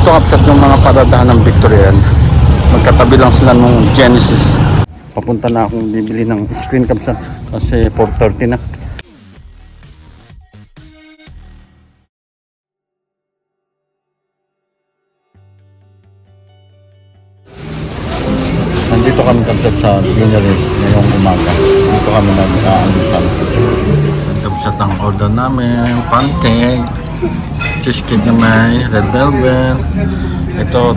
Nandito kapsat yung mga paradahan ng Victorian. Magkatabi lang sila nung Genesis. Papunta na akong bibili ng screen kapsat kasi 4:30 na. Nandito kami kapsat sa Vineries ngayong umaga. Dito kami nag-aamusal. Kapsat ang order namin, pancake, cheesecake na may red velvet. Ito,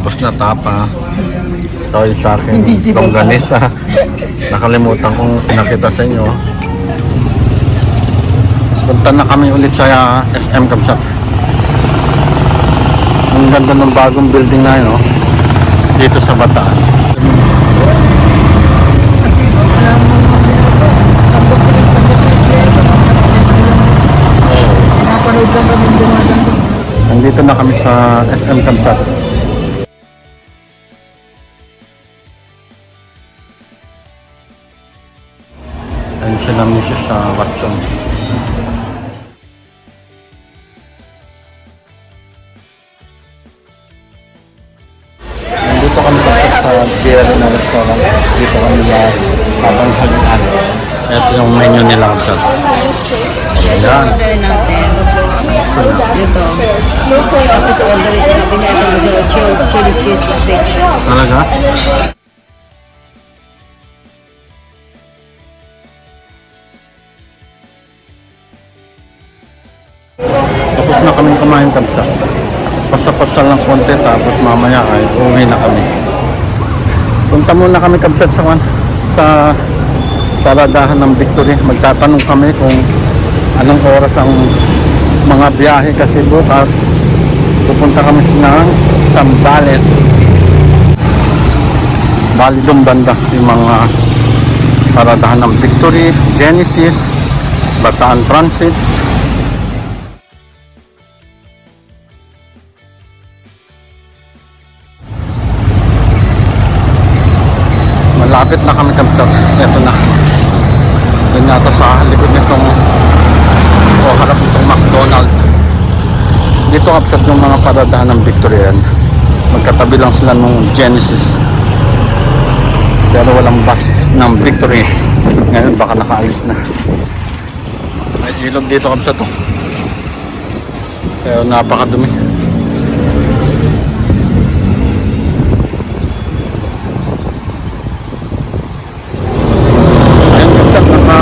tapos na tapa. Ito yung sa akin, longganisa. Nakalimutan kong pinakita sa inyo. Punta na kami ulit sa SM Kapsat. Ang ganda ng bagong building na yun, dito sa Bataan. Nandito na kami sa SM Kapsat. Ayun sila Mrs. Watson. Nandito kami sa beer na restaurant. Dito kami na habang haluan. Ito yung menu nila Kapsat. Ayan. Dito. Tapos order ito na pinaka chili cheese steak. Talaga? Tapos na kami kumain Kapsat. Pasa-pasa lang konti tapos mamaya ay uwi na kami. Punta muna kami Kapsat sa paradahan ng Victory. Magtatanong kami kung anong oras ang mga biyahe kasi bukas pupunta kami ng Zambales. Bali doon banda yung mga paradahan ng Victory, Genesis, Bataan Transit. Malapit na kami Kapsat. Ito na. Yan nata sa likod nitong harap nitong McDonald's. Dito Kapsat yung mga paradahan ng Victorian. Magkatabi lang sila nung Genesis. Pero walang bus ng Victory. Ngayon baka nakaalis na. May ilog dito Kapsat to. Pero napakadumi.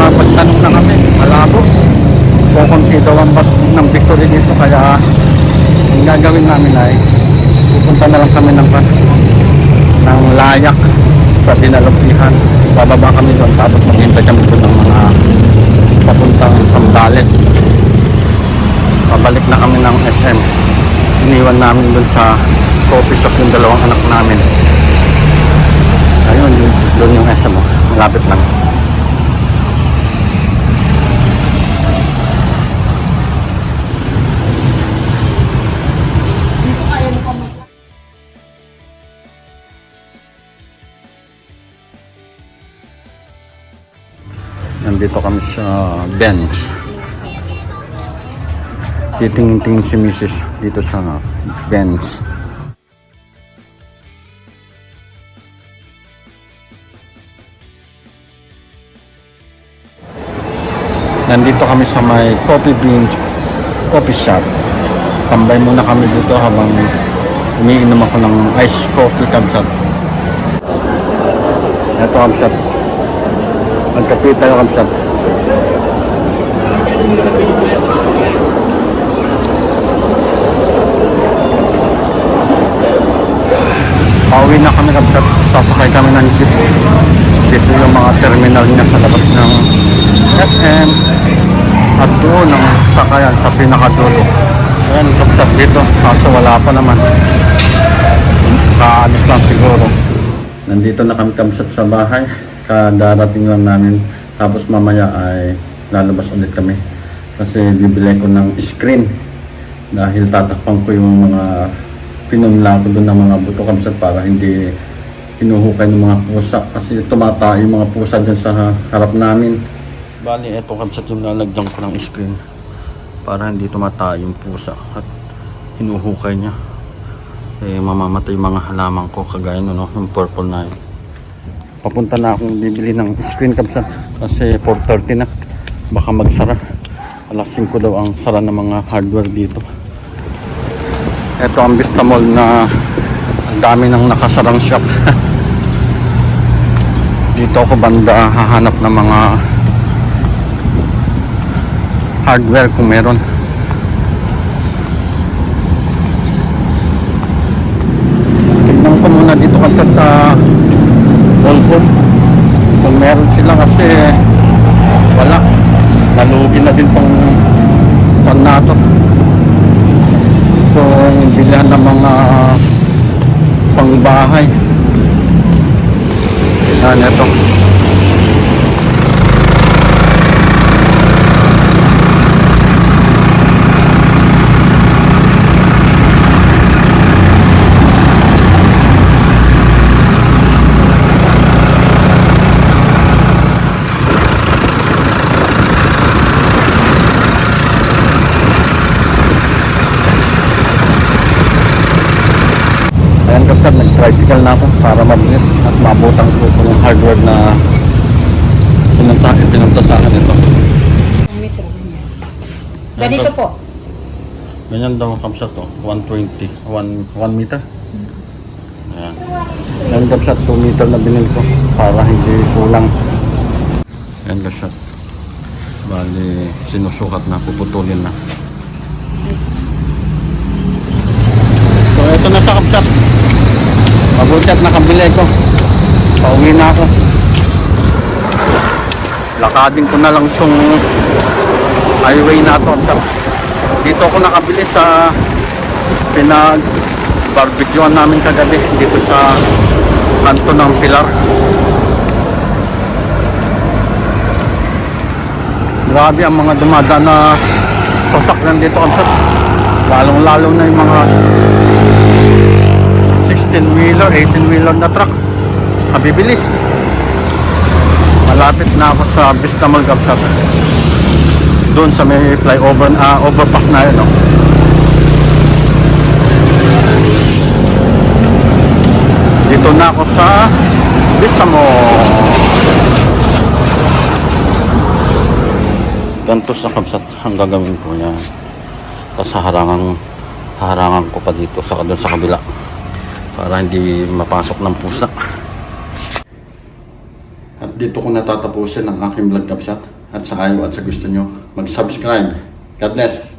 Pagtanong na kami, malabo. Kukunti daw ang bus ng Victory dito, kaya ang gagawin namin ay pupunta na lang kami ng Layak sa Dinalupihan. Bababa kami doon tapos maghintay kami doon ng mga papuntang Zambales. Pabalik na kami ng SM. Iniwan namin doon sa coffee shop yung dalawang anak namin. Ayun, doon yung SM mo. Malapit lang. Nandito kami sa bench. Titingin-tingin si Mrs. dito sa bench. Nandito kami sa may coffee beans coffee shop. Tambay muna kami dito habang umiinom ako ng iced coffee Kapsat. Ito Kapsat. Magkape tayo Kapsat. Pauwi na kami Kapsat. Sasakay kami ng jeep. Dito yung mga terminal niya sa labas ng SM. At doon ang sakayan sa pinakadulo. Ayan Kapsat dito. Kaso wala pa naman. Kaalis lang siguro. Nandito na kami Kapsat sa bahay. Kadarating lang namin. Tapos mamaya ay lalabas ulit kami. Kasi bibili ko ng screen. Dahil tatakpan ko yung mga pinunla ko doon ng mga buto Kapsat para hindi hinuhukay ng mga pusa. Kasi tumatay yung mga pusa dyan sa harap namin. Bali, eto Kapsat yung lalagyan ko ng screen. Para hindi tumatay yung pusa at hinuhukay niya. mamamatay yung mga halaman ko kagaya no, yung purple na yun. Papunta na akong bibili ng screen capsat kasi 4:30 na, baka magsara. Alas 5 daw ang sara ng mga hardware dito. Ito ang Vista Mall na ang dami ng nakasarang shop. Dito ako banda hahanap ng mga hardware kung meron. Tignan ko muna dito kasi sa Volvo kung meron sila kasi wala. Nalugi na din tong pan nato. Itong bilihan ng mga pangbahay. Yan, ito. Ayan kapsat, nag-tricycle na ako para mabilis at mabutang ko itong hardware na pinunta sa akin ito. Ang metro, ganyan. Ganito po. Ganyan daw kapsat to, 120, 1 meter. Ayan. Ayan kapsat, 2 meter na binil ko para hindi kulang. Ayan kapsat. Bali, sinusukat na, puputulin na. So ito na sa kapsat. Mabuti at nakabili ko. Pauwi na ako. Lakadin ko na lang itong highway na ito. Dito ako nakabili sa pinag-barbecuean namin kagabi. Dito sa kanto ng Pilar. Grabe ang mga dumadaan na sasakyan dito kapsat. Lalong-lalo na yung mga 16-wheeler, 18-wheeler na truck. Kabibilis. Malapit na ako sa Vista Mall kapsat. Doon sa may flyover, overpass na yun. No? Dito na ako sa Vista Mall. Ganito sa kapsat ang gagawin ko yan. Tapos harangan ko pa dito sa doon sa kabila para hindi mapasok ng pusa. At dito ko natatapusin ang aking vlog kapsat. At sa ayaw at sa gusto nyo, mag-subscribe. God bless!